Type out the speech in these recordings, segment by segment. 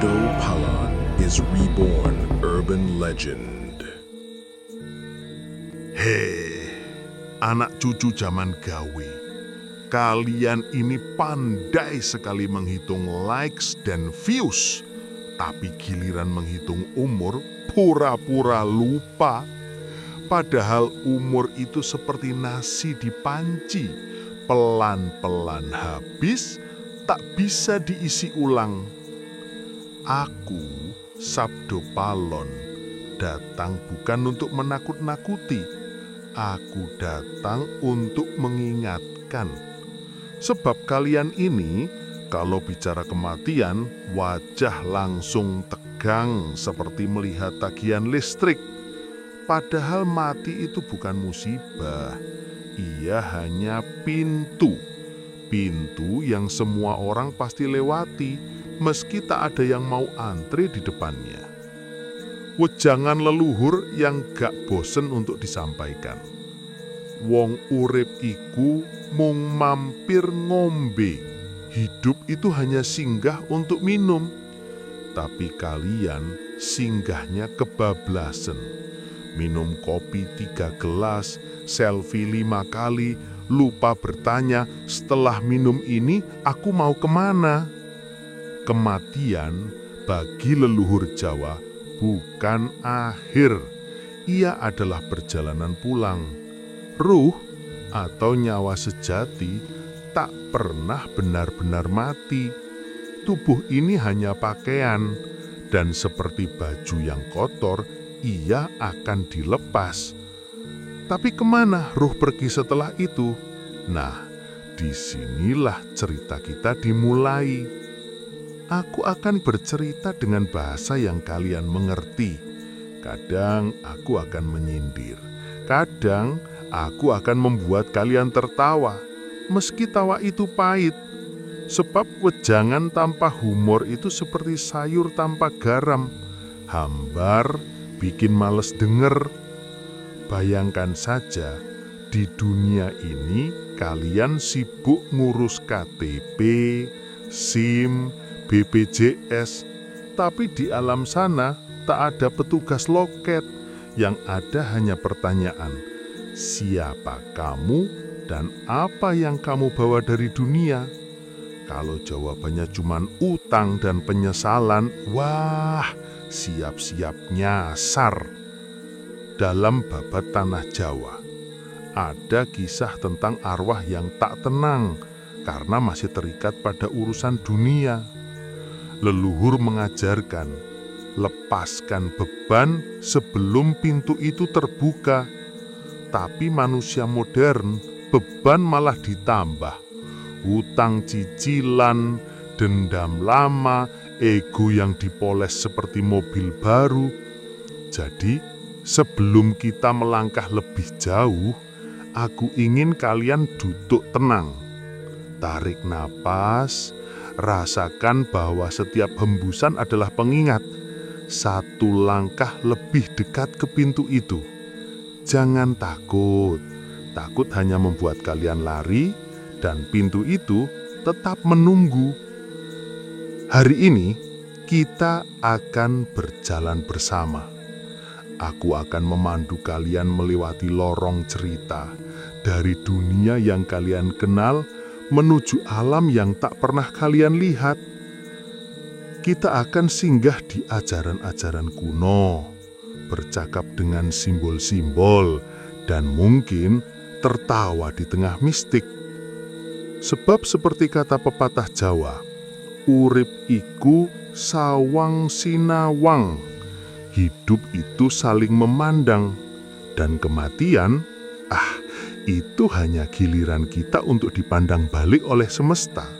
Sabdo Palon is reborn urban legend. Hei, anak cucu zaman gawe. Kalian ini pandai sekali menghitung likes dan views. Tapi giliran menghitung umur, pura-pura lupa. Padahal umur itu seperti nasi di panci. Pelan-pelan habis, tak bisa diisi ulang. Aku, Sabdo Palon, datang bukan untuk menakut-nakuti. Aku datang untuk mengingatkan. Sebab kalian ini, kalau bicara kematian, wajah langsung tegang seperti melihat tagihan listrik. Padahal mati itu bukan musibah. Ia hanya pintu. Pintu yang semua orang pasti lewati, meski tak ada yang mau antre di depannya. Wejangan leluhur yang gak bosen untuk disampaikan. Wong urip iku mung mampir ngombe. Hidup itu hanya singgah untuk minum. Tapi kalian singgahnya kebablasan. Minum kopi 3 gelas, selfie 5 kali, lupa bertanya, setelah minum ini aku mau kemana? Kematian bagi leluhur Jawa bukan akhir. Ia adalah perjalanan pulang. Ruh atau nyawa sejati tak pernah benar-benar mati. Tubuh ini hanya pakaian, dan seperti baju yang kotor, ia akan dilepas. Tapi kemana ruh pergi setelah itu? Nah, disinilah cerita kita dimulai. Aku akan bercerita dengan bahasa yang kalian mengerti. Kadang aku akan menyindir. Kadang aku akan membuat kalian tertawa. Meski tawa itu pahit. Sebab wejangan tanpa humor itu seperti sayur tanpa garam. Hambar, bikin males denger. Bayangkan saja, di dunia ini kalian sibuk ngurus KTP, SIM, BPJS, tapi di alam sana tak ada petugas loket. Yang ada hanya pertanyaan, siapa kamu dan apa yang kamu bawa dari dunia? Kalau jawabannya cuma utang dan penyesalan, wah, siap-siap nyasar. Dalam babat tanah Jawa, ada kisah tentang arwah yang tak tenang karena masih terikat pada urusan dunia. Leluhur mengajarkan, lepaskan beban sebelum pintu itu terbuka. Tapi manusia modern, beban malah ditambah. Hutang cicilan, dendam lama, ego yang dipoles seperti mobil baru. Jadi, sebelum kita melangkah lebih jauh, aku ingin kalian duduk tenang. Tarik napas, rasakan bahwa setiap hembusan adalah pengingat. Satu langkah lebih dekat ke pintu itu. Jangan takut. Takut hanya membuat kalian lari dan pintu itu tetap menunggu. Hari ini kita akan berjalan bersama. Aku akan memandu kalian melewati lorong cerita dari dunia yang kalian kenal menuju alam yang tak pernah kalian lihat. Kita akan singgah di ajaran-ajaran kuno, bercakap dengan simbol-simbol, dan mungkin tertawa di tengah mistik. Sebab seperti kata pepatah Jawa, urip iku sawang sinawang. Hidup itu saling memandang, dan kematian, itu hanya giliran kita untuk dipandang balik oleh semesta.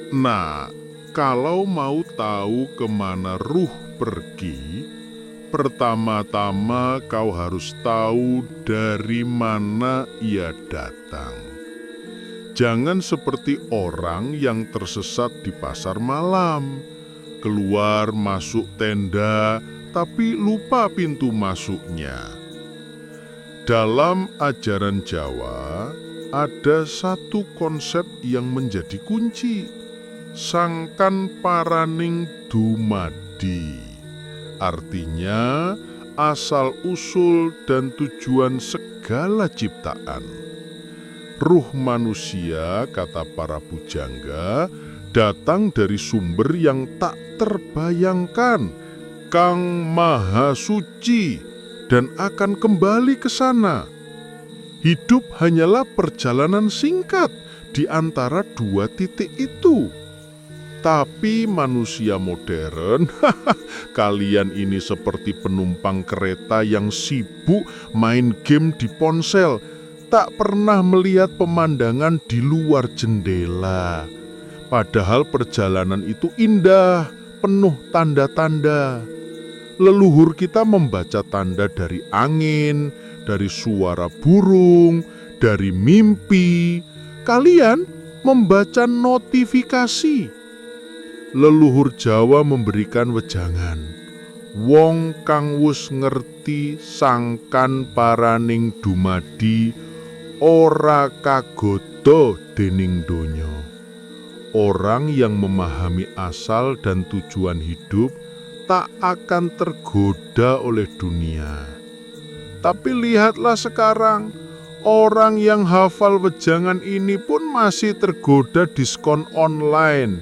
Nah, kalau mau tahu kemana ruh pergi, pertama-tama kau harus tahu dari mana ia datang. Jangan seperti orang yang tersesat di pasar malam. Keluar masuk tenda, tapi lupa pintu masuknya. Dalam ajaran Jawa, ada satu konsep yang menjadi kunci, sangkan paraning dumadi. Artinya, asal-usul dan tujuan segala ciptaan. Ruh manusia, kata para pujangga, datang dari sumber yang tak terbayangkan, Kang Maha Suci, dan akan kembali ke sana. Hidup hanyalah perjalanan singkat di antara dua titik itu. Tapi manusia modern, kalian ini seperti penumpang kereta yang sibuk main game di ponsel, tak pernah melihat pemandangan di luar jendela. Padahal perjalanan itu indah, penuh tanda-tanda. Leluhur kita membaca tanda dari angin, dari suara burung, dari mimpi. Kalian membaca notifikasi. Leluhur Jawa memberikan wejangan. Wong kang wus ngerti sangkan paraning dumadi ora kagoda dening donya. Orang yang memahami asal dan tujuan hidup tak akan tergoda oleh dunia. Tapi lihatlah sekarang, orang yang hafal wejangan ini pun masih tergoda diskon online.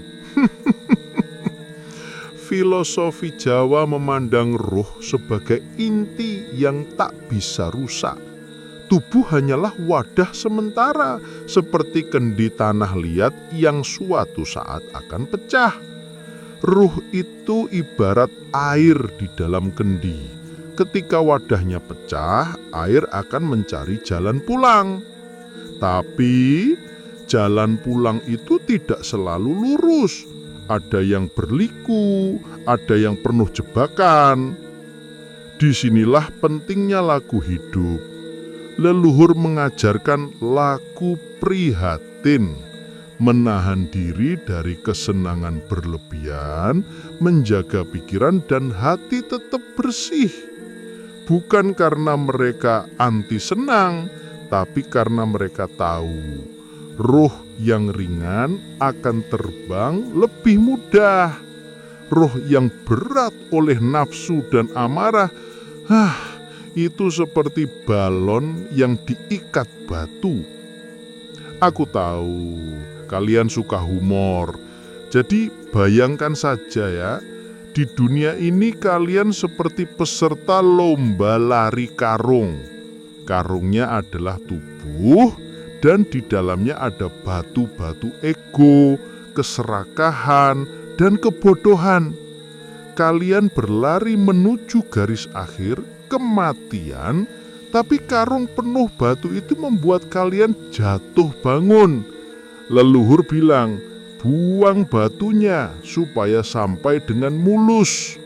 Filosofi Jawa memandang ruh sebagai inti yang tak bisa rusak. Tubuh hanyalah wadah sementara, seperti kendi tanah liat yang suatu saat akan pecah. Ruh itu ibarat air di dalam kendi. Ketika wadahnya pecah, air akan mencari jalan pulang. Tapi jalan pulang itu tidak selalu lurus. Ada yang berliku, ada yang penuh jebakan. Disinilah pentingnya laku hidup. Leluhur mengajarkan laku prihatin, menahan diri dari kesenangan berlebihan, menjaga pikiran dan hati tetap bersih. Bukan karena mereka anti senang, tapi karena mereka tahu ruh yang ringan akan terbang lebih mudah. Roh yang berat oleh nafsu dan amarah, itu seperti balon yang diikat batu. Aku tahu kalian suka humor. Jadi bayangkan saja ya, di dunia ini kalian seperti peserta lomba lari karung. Karungnya adalah tubuh, dan di dalamnya ada batu-batu ego, keserakahan, dan kebodohan. Kalian berlari menuju garis akhir, kematian, tapi karung penuh batu itu membuat kalian jatuh bangun. Leluhur bilang, buang batunya supaya sampai dengan mulus.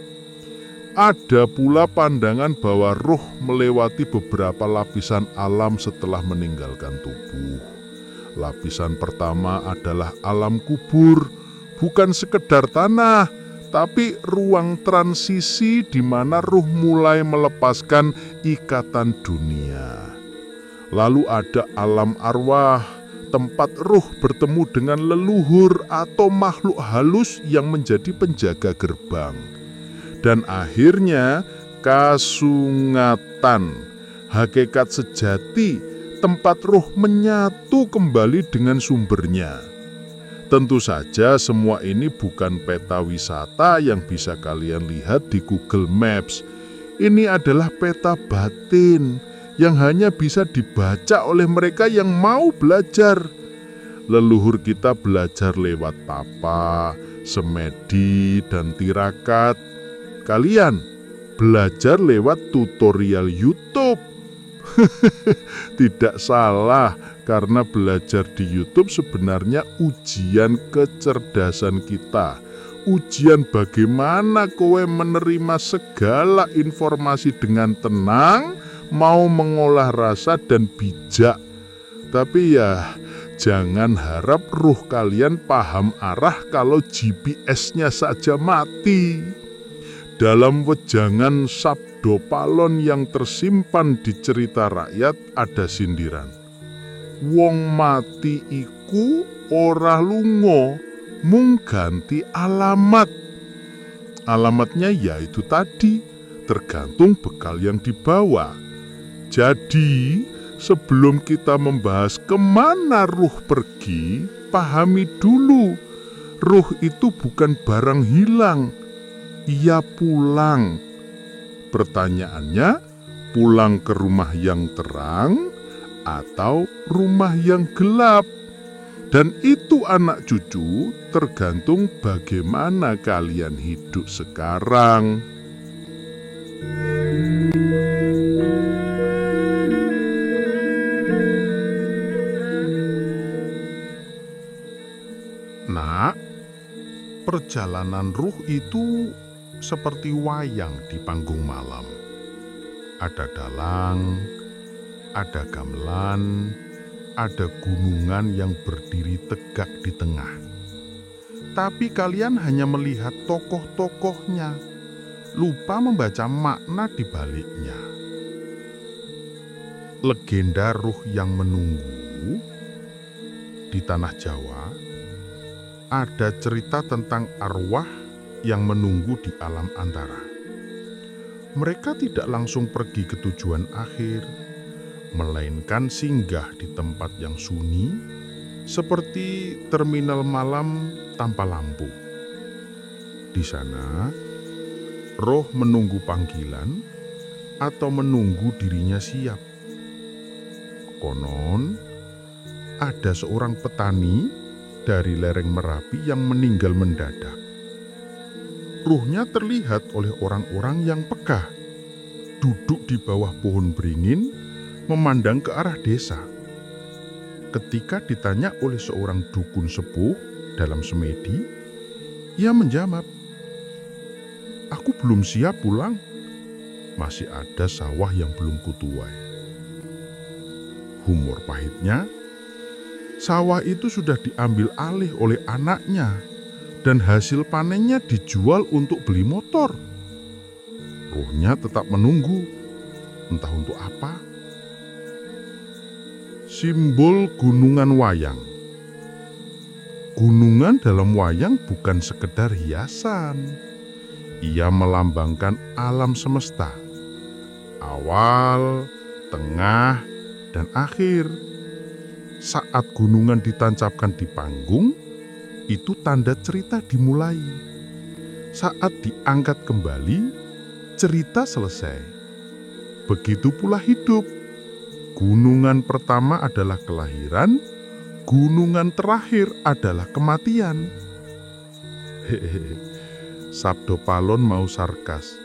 Ada pula pandangan bahwa ruh melewati beberapa lapisan alam setelah meninggalkan tubuh. Lapisan pertama adalah alam kubur, bukan sekedar tanah, tapi ruang transisi di mana ruh mulai melepaskan ikatan dunia. Lalu ada alam arwah, tempat ruh bertemu dengan leluhur atau makhluk halus yang menjadi penjaga gerbang. Dan akhirnya kasungatan, hakikat sejati, tempat ruh menyatu kembali dengan sumbernya. Tentu saja semua ini bukan peta wisata yang bisa kalian lihat di Google Maps. Ini adalah peta batin yang hanya bisa dibaca oleh mereka yang mau belajar. Leluhur kita belajar lewat tapa, semedi, dan tirakat. Kalian belajar lewat tutorial YouTube. Tidak salah, karena belajar di YouTube sebenarnya ujian kecerdasan kita. Ujian bagaimana kowe menerima segala informasi dengan tenang, mau mengolah rasa dan bijak. Tapi ya, jangan harap ruh kalian paham arah kalau GPS-nya saja mati. Dalam wejangan Sabdo Palon yang tersimpan di cerita rakyat ada sindiran. Wong mati iku ora lunga, mung ganti alamat. Alamatnya yaitu tadi, tergantung bekal yang dibawa. Jadi, sebelum kita membahas kemana ruh pergi, pahami dulu, ruh itu bukan barang hilang. Ia pulang. Pertanyaannya, pulang ke rumah yang terang atau rumah yang gelap? Dan itu anak cucu tergantung bagaimana kalian hidup sekarang. Nak, perjalanan ruh itu seperti wayang di panggung malam. Ada dalang, ada gamelan, ada gunungan yang berdiri tegak di tengah. Tapi kalian hanya melihat tokoh-tokohnya, lupa membaca makna di baliknya. Legenda ruh yang menunggu di tanah Jawa, ada cerita tentang arwah yang menunggu di alam antara. Mereka tidak langsung pergi ke tujuan akhir, melainkan singgah di tempat yang sunyi, seperti terminal malam tanpa lampu. Di sana, roh menunggu panggilan atau menunggu dirinya siap. Konon, ada seorang petani dari lereng Merapi yang meninggal mendadak. Ruhnya terlihat oleh orang-orang yang peka, duduk di bawah pohon beringin, memandang ke arah desa. Ketika ditanya oleh seorang dukun sepuh dalam semedi, ia menjawab, "Aku belum siap pulang, masih ada sawah yang belum kutuai." Humor pahitnya, sawah itu sudah diambil alih oleh anaknya dan hasil panennya dijual untuk beli motor. Ruhnya tetap menunggu, entah untuk apa. Simbol gunungan wayang. Gunungan dalam wayang bukan sekedar hiasan. Ia melambangkan alam semesta. Awal, tengah, dan akhir. Saat gunungan ditancapkan di panggung, itu tanda cerita dimulai. Saat diangkat kembali, cerita selesai. Begitu pula hidup. Gunungan pertama adalah kelahiran, gunungan terakhir adalah kematian. Hehehe, Sabdo Palon mau sarkas.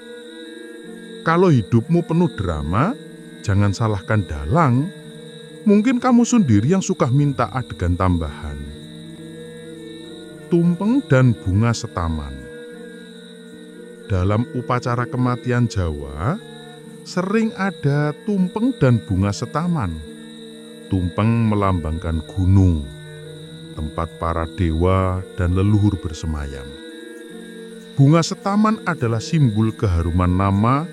Kalau hidupmu penuh drama, jangan salahkan dalang. Mungkin kamu sendiri yang suka minta adegan tambahan. Tumpeng dan bunga setaman. Dalam upacara kematian Jawa, sering ada tumpeng dan bunga setaman. Tumpeng melambangkan gunung, tempat para dewa dan leluhur bersemayam. Bunga setaman adalah simbol keharuman nama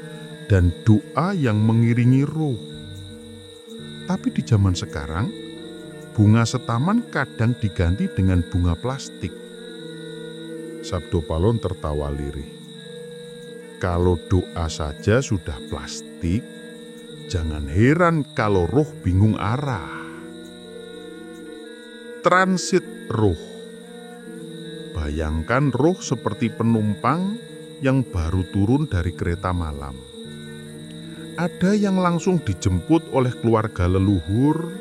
dan doa yang mengiringi roh. Tapi di zaman sekarang, bunga setaman kadang diganti dengan bunga plastik. Sabdo Palon tertawa lirih. Kalau doa saja sudah plastik, jangan heran kalau roh bingung arah. Transit roh. Bayangkan roh seperti penumpang yang baru turun dari kereta malam. Ada yang langsung dijemput oleh keluarga leluhur,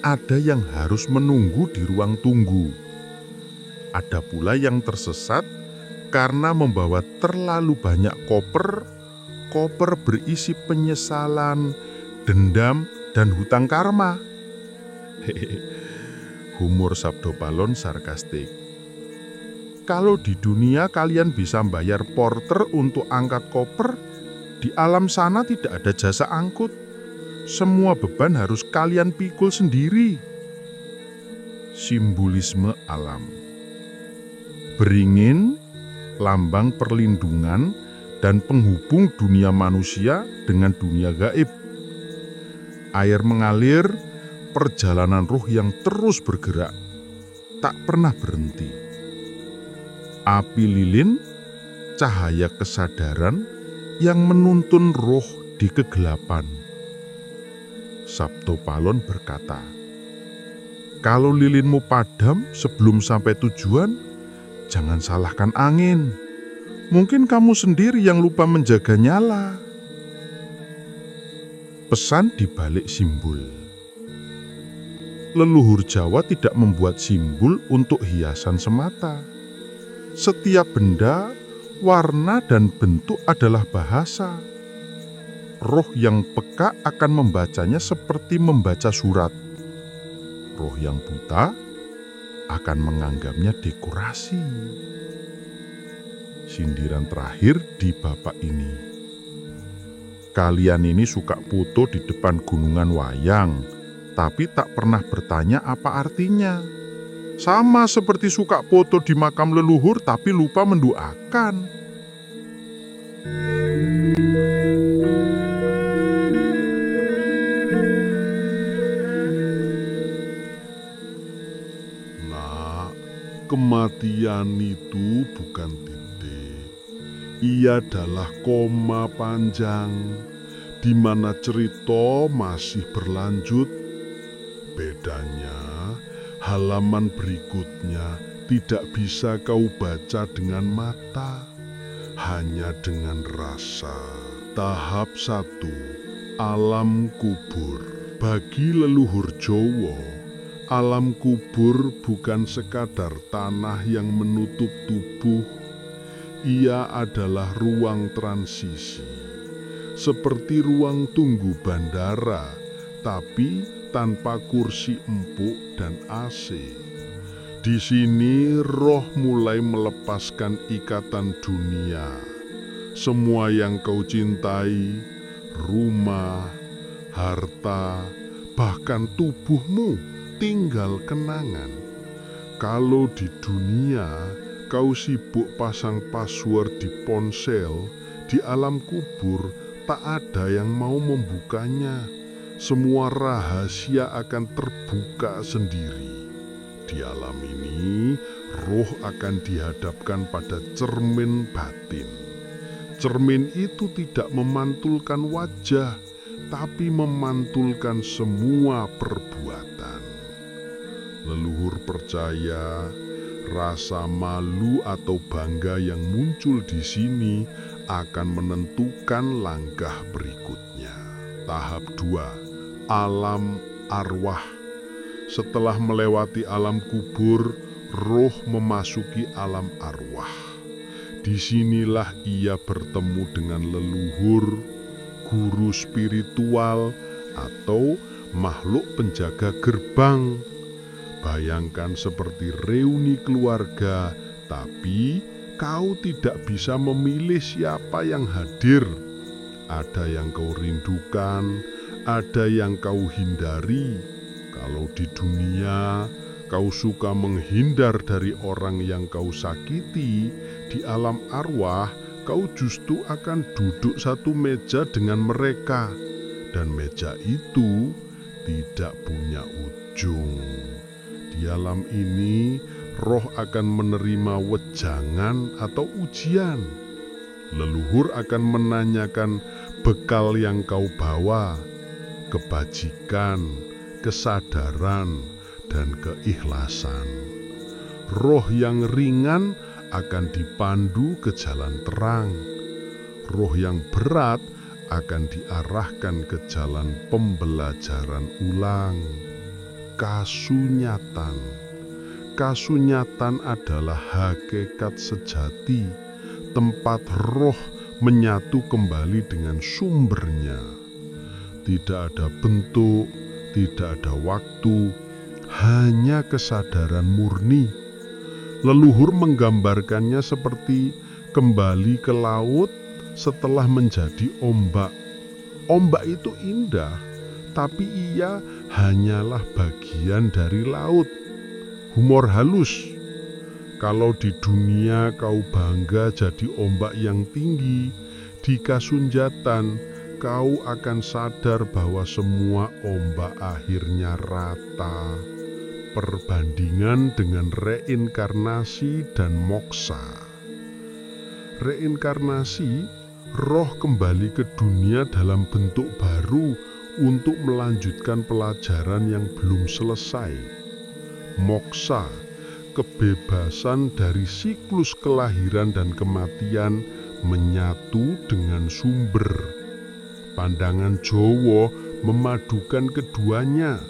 ada yang harus menunggu di ruang tunggu. Ada pula yang tersesat karena membawa terlalu banyak koper berisi penyesalan, dendam, dan hutang karma. Humor Sabdo Palon sarkastik. Kalau di dunia kalian bisa bayar porter untuk angkat koper, di alam sana tidak ada jasa angkut. Semua beban harus kalian pikul sendiri. Simbolisme alam. Beringin, lambang perlindungan dan penghubung dunia manusia dengan dunia gaib. Air mengalir, perjalanan ruh yang terus bergerak, tak pernah berhenti. Api lilin, cahaya kesadaran yang menuntun roh di kegelapan. Sabto Palon berkata, "Kalau lilinmu padam sebelum sampai tujuan, jangan salahkan angin. Mungkin kamu sendiri yang lupa menjaga nyala." Pesan di balik simbol. Leluhur Jawa tidak membuat simbol untuk hiasan semata. Setiap benda, warna, dan bentuk adalah bahasa. Roh yang peka akan membacanya seperti membaca surat. Roh yang buta akan menganggapnya dekorasi. Sindiran terakhir di babak ini. Kalian ini suka foto di depan gunungan wayang, tapi tak pernah bertanya apa artinya. Sama seperti suka foto di makam leluhur tapi lupa mendoakan. Kematian itu bukan titik. Ia adalah koma panjang di mana cerita masih berlanjut. Bedanya, halaman berikutnya tidak bisa kau baca dengan mata, hanya dengan rasa. Tahap 1, alam kubur. Bagi leluhur Jawa, alam kubur bukan sekadar tanah yang menutup tubuh. Ia adalah ruang transisi, seperti ruang tunggu bandara, tapi tanpa kursi empuk dan AC. Di sini roh mulai melepaskan ikatan dunia. Semua yang kau cintai, rumah, harta, bahkan tubuhmu, tinggal kenangan. Kalau di dunia kau sibuk pasang password di ponsel, di alam kubur tak ada yang mau membukanya. Semua rahasia akan terbuka sendiri. Di alam ini, roh akan dihadapkan pada cermin batin. Cermin itu tidak memantulkan wajah, tapi memantulkan semua perbuatan. Leluhur percaya rasa malu atau bangga yang muncul di sini akan menentukan langkah berikutnya. Tahap 2, alam arwah. Setelah melewati alam kubur, roh memasuki alam arwah. Disinilah ia bertemu dengan leluhur, guru spiritual, atau makhluk penjaga gerbang. Bayangkan seperti reuni keluarga, tapi kau tidak bisa memilih siapa yang hadir. Ada yang kau rindukan, ada yang kau hindari. Kalau di dunia kau suka menghindar dari orang yang kau sakiti, di alam arwah kau justru akan duduk satu meja dengan mereka, dan meja itu tidak punya ujung. Di alam ini, roh akan menerima wejangan atau ujian. Leluhur akan menanyakan bekal yang kau bawa, kebajikan, kesadaran, dan keikhlasan. Roh yang ringan akan dipandu ke jalan terang. Roh yang berat akan diarahkan ke jalan pembelajaran ulang. Kasunyatan. Kasunyatan adalah hakikat sejati, tempat roh menyatu kembali dengan sumbernya. Tidak ada bentuk, tidak ada waktu, hanya kesadaran murni. Leluhur menggambarkannya seperti kembali ke laut setelah menjadi ombak. Ombak itu indah, tapi ia hanyalah bagian dari laut. Humor halus. Kalau di dunia kau bangga jadi ombak yang tinggi, Di kasunjatan, kau akan sadar bahwa semua ombak akhirnya rata. Perbandingan dengan reinkarnasi dan moksa. Reinkarnasi, roh kembali ke dunia dalam bentuk baru untuk melanjutkan pelajaran yang belum selesai. Moksa, kebebasan dari siklus kelahiran dan kematian menyatu dengan sumber. Pandangan Jawa memadukan keduanya.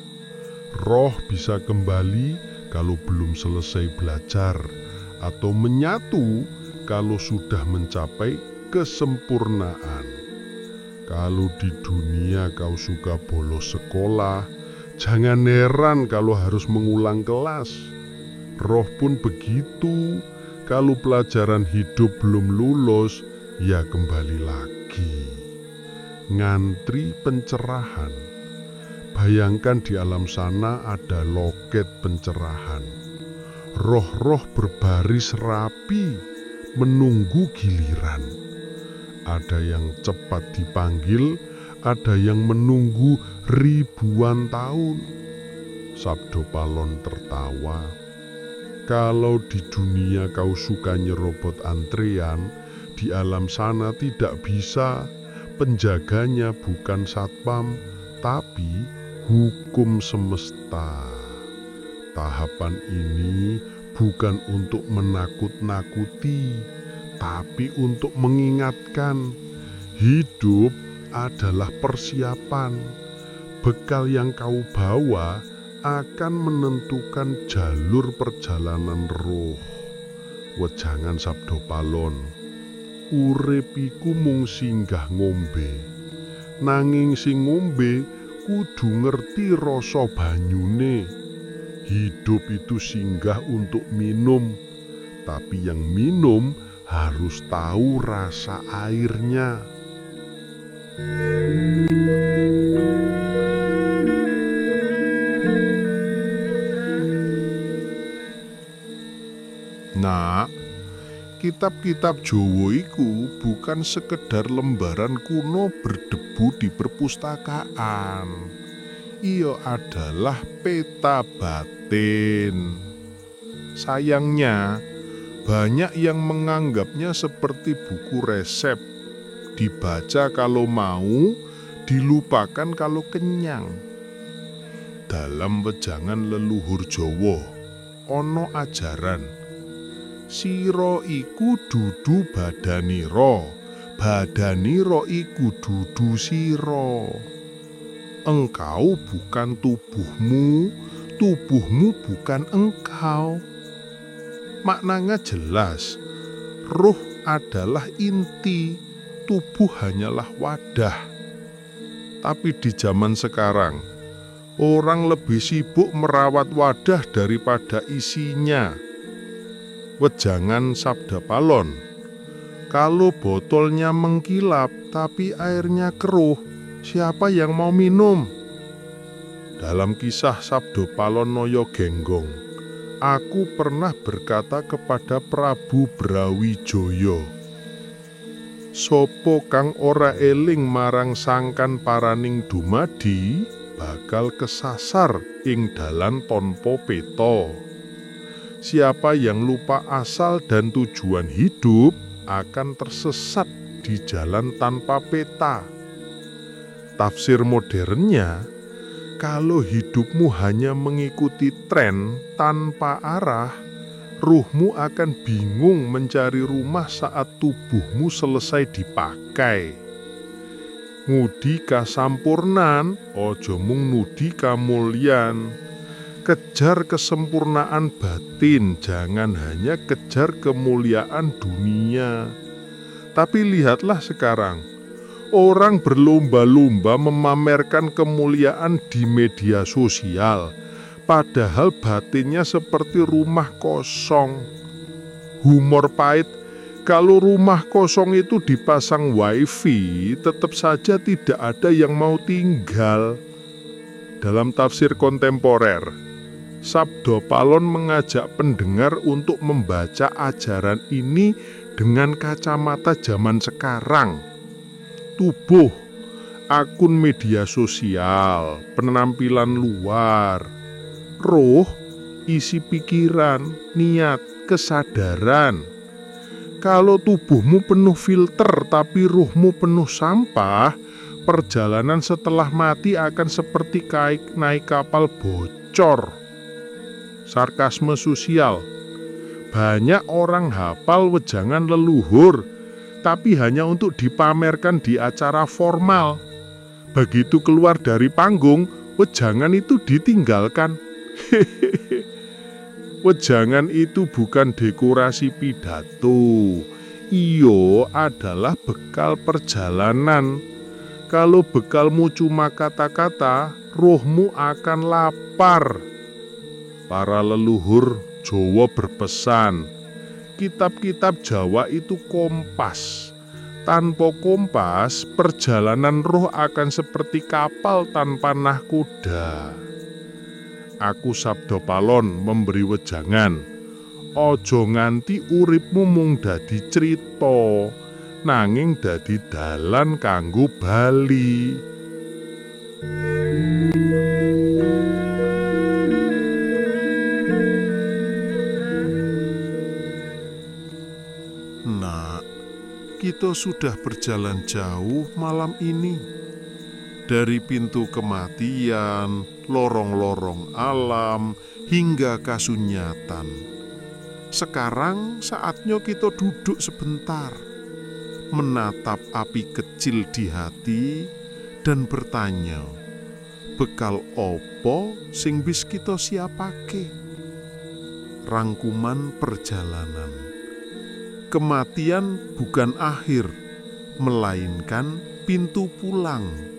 Roh bisa kembali kalau belum selesai belajar, atau menyatu kalau sudah mencapai kesempurnaan. Kalau di dunia kau suka bolos sekolah, jangan heran kalau harus mengulang kelas. Roh pun begitu. Kalau pelajaran hidup belum lulus, ya kembali lagi. Ngantri pencerahan. Bayangkan di alam sana ada loket pencerahan. Roh-roh berbaris rapi, menunggu giliran. Ada yang cepat dipanggil, ada yang menunggu ribuan tahun. Sabdo Palon tertawa. Kalau di dunia kau suka nyerobot antrean, di alam sana tidak bisa. Penjaganya bukan satpam, tapi hukum semesta. Tahapan ini bukan untuk menakut-nakuti, tapi untuk mengingatkan. Hidup adalah persiapan. Bekal yang kau bawa akan menentukan jalur perjalanan roh. Wejangan Sabdo Palon. Urip iku mung singgah ngombe. Nanging sing ngombe kudu ngerti rasa banyune. Hidup itu singgah untuk minum, tapi yang minum harus tahu rasa airnya. Nah, kitab-kitab Jawa iku bukan sekedar lembaran kuno berdebu di perpustakaan. Ia adalah peta batin. Sayangnya, banyak yang menganggapnya seperti buku resep. Dibaca kalau mau, dilupakan kalau kenyang. Dalam wejangan leluhur Jawa, ono ajaran sira iku dudu badanira, badanira iku dudu sira. Engkau bukan tubuhmu, tubuhmu bukan engkau. Maknanya jelas, ruh adalah inti, tubuh hanyalah wadah. Tapi di zaman sekarang, orang lebih sibuk merawat wadah daripada isinya. Wejangan Sabda Palon. Kalau botolnya mengkilap tapi airnya keruh, siapa yang mau minum? Dalam kisah Sabdo Palon Noyo Genggong, aku pernah berkata kepada Prabu Brawijaya, sopo kang ora eling marang sangkan paraning dumadi, bakal kesasar ing dalan tanpa peta. Siapa yang lupa asal dan tujuan hidup akan tersesat di jalan tanpa peta. Tafsir modernnya, kalau hidupmu hanya mengikuti tren tanpa arah, ruhmu akan bingung mencari rumah saat tubuhmu selesai dipakai. Ngudi kasampurnan, ojo mung nudi kamulyan. Kejar kesempurnaan batin, jangan hanya kejar kemuliaan dunia. Tapi lihatlah sekarang, orang berlomba-lomba memamerkan kemuliaan di media sosial, padahal batinnya seperti rumah kosong. Humor pahit, kalau rumah kosong itu dipasang wifi, tetap saja tidak ada yang mau tinggal. Dalam tafsir kontemporer, Sabdo Palon mengajak pendengar untuk membaca ajaran ini dengan kacamata zaman sekarang. tubuh, akun media sosial, penampilan luar. Roh, isi pikiran, niat, kesadaran. Kalau tubuhmu penuh filter tapi ruhmu penuh sampah, perjalanan setelah mati akan seperti naik kapal bocor. Sarkasme sosial. Banyak orang hafal wejangan leluhur, tapi hanya untuk dipamerkan di acara formal. Begitu keluar dari panggung, wejangan itu ditinggalkan. Wejangan itu bukan dekorasi pidato. Iyo adalah bekal perjalanan. Kalau bekalmu cuma kata-kata, rohmu akan lapar. Para leluhur Jawa berpesan, kitab-kitab Jawa itu kompas. Tanpa kompas, perjalanan roh akan seperti kapal tanpa nahkoda. Aku Sabdo Palon memberi wejangan, ojo nganti uripmu mung dadi crita, nanging dadi dalan kanggo bali. Nak, kita sudah berjalan jauh malam ini. Dari pintu kematian, lorong-lorong alam, hingga kasunyatan. Sekarang saatnya kita duduk sebentar, menatap api kecil di hati, dan bertanya, bekal opo sing bis kita siapake? Rangkuman perjalanan. Kematian bukan akhir, melainkan pintu pulang.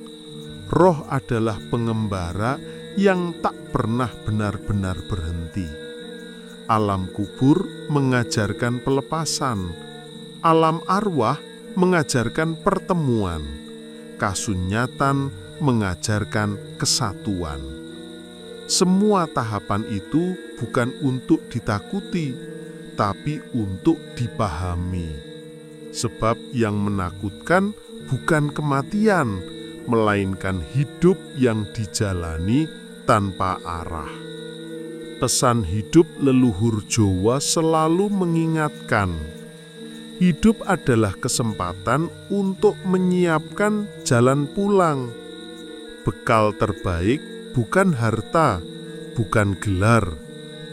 Roh adalah pengembara yang tak pernah benar-benar berhenti. Alam kubur mengajarkan pelepasan. Alam arwah mengajarkan pertemuan. Kasunyatan mengajarkan kesatuan. Semua tahapan itu bukan untuk ditakuti, tapi untuk dipahami. Sebab yang menakutkan bukan kematian, melainkan hidup yang dijalani tanpa arah. Pesan hidup leluhur Jawa selalu mengingatkan, hidup adalah kesempatan untuk menyiapkan jalan pulang. Bekal terbaik bukan harta, bukan gelar,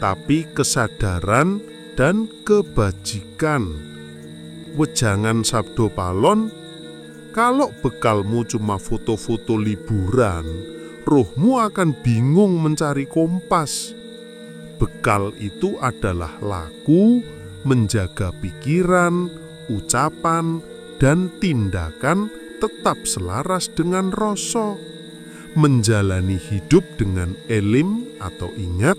tapi kesadaran dan kebajikan. Wejangan Sabdo Palon, kalau bekalmu cuma foto-foto liburan, rohmu akan bingung mencari kompas. Bekal itu adalah laku, menjaga pikiran, ucapan, dan tindakan tetap selaras dengan rasa. Menjalani hidup dengan elim atau ingat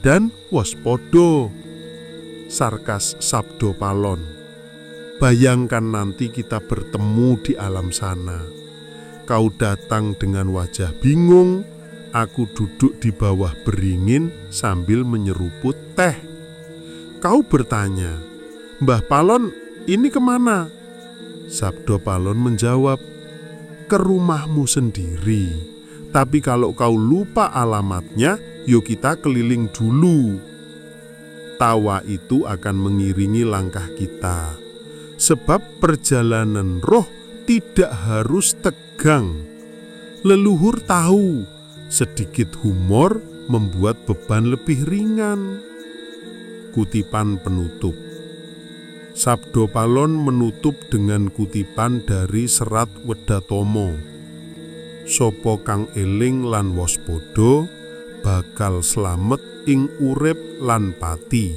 dan waspodo. Sarkas Sabdo Palon. Bayangkan nanti kita bertemu di alam sana. Kau datang dengan wajah bingung, aku duduk di bawah beringin sambil menyeruput teh. Kau bertanya, Mbah Palon, ini kemana? Sabdo Palon menjawab, ke rumahmu sendiri. Tapi kalau kau lupa alamatnya, yuk kita keliling dulu. Tawa itu akan mengiringi langkah kita. Sebab perjalanan roh tidak harus tegang. Leluhur tahu, sedikit humor membuat beban lebih ringan. Kutipan penutup. Sabdo Palon menutup dengan kutipan dari serat Wedatomo. Sopo kang eling lan waspada, bakal slamet ing urip lan pati.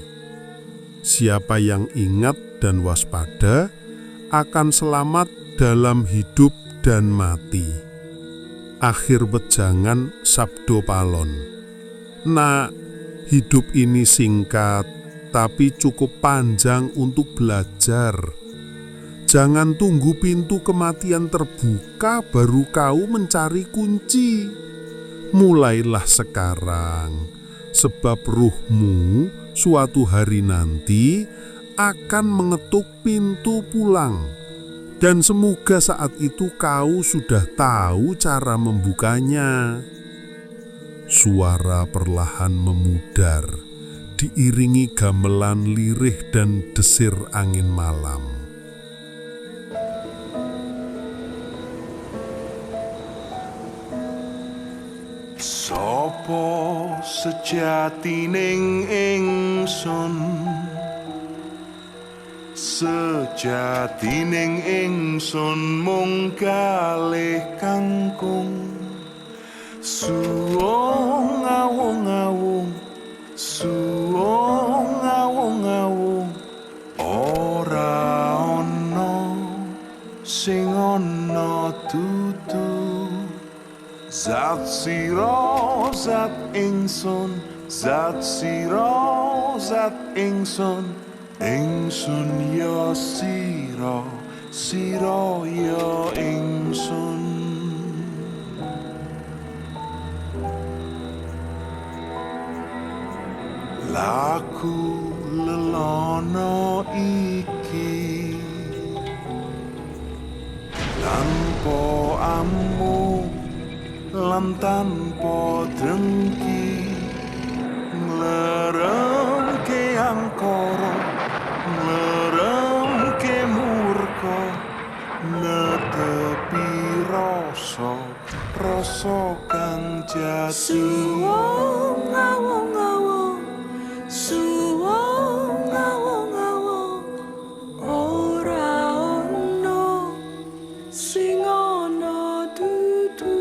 Siapa yang ingat dan waspada akan selamat dalam hidup dan mati. Akhir wejangan Sabdo Palon. Nah, hidup ini singkat, tapi cukup panjang untuk belajar. Jangan tunggu pintu kematian terbuka baru kau mencari kunci. Mulailah sekarang, sebab ruhmu suatu hari nanti akan mengetuk pintu pulang. Dan semoga saat itu kau sudah tahu cara membukanya. Suara perlahan memudar, diiringi gamelan lirih dan desir angin malam. Sopo sejatining ingsun, sejatining ingsun mung kalih kangkung. Suwung ngawung-ngawung, suwung ngawung-ngawung, ora ana sing ana dudu. Zat sira zat ingsun, zat sira zat ingsun, ingsun ya sira, sira ya ingsun. Laku lelono iki tanpa amu lan tanpa drengki, ngleremke angkara, ngleremke murka, netepi rasa kang jati. Suwung ngawung-ngawung, suwung ngawung-ngawung, ora ana sing ana dudu.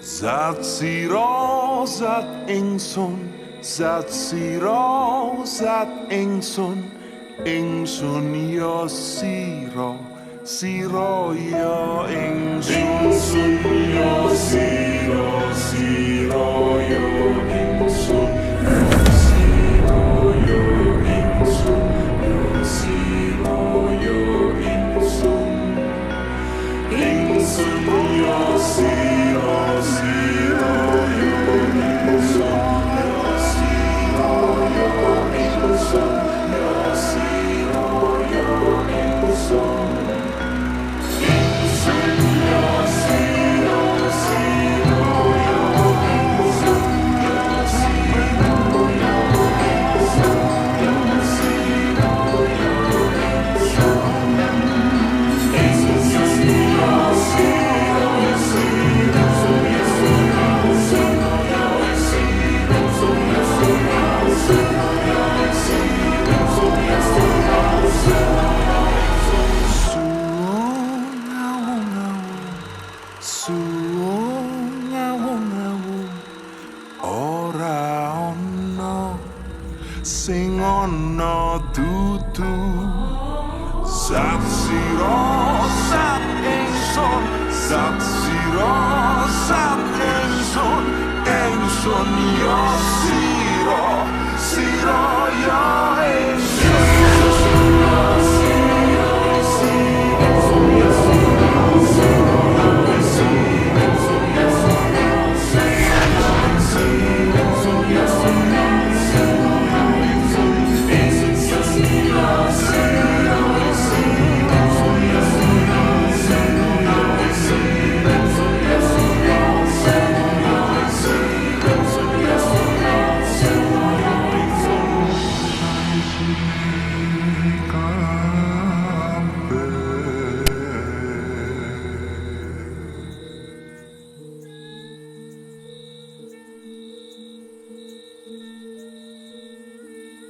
Zat sira zat ingsun, zat sira zat ingsun, ingsun ya sira, sira ya ingsun. Ingsun ya sira, sira ya ingsun, sira ya ingsun, sira ya ingsun, ingsun ya sira, sira ya ingsun, sira ya ingsun, sira ya ingsun. Suwung ngawung-ngawung, ora ana sing ana dudu. Zat sira zat ingsun, zat sira zat ingsun, ingsun ya sira, sira ya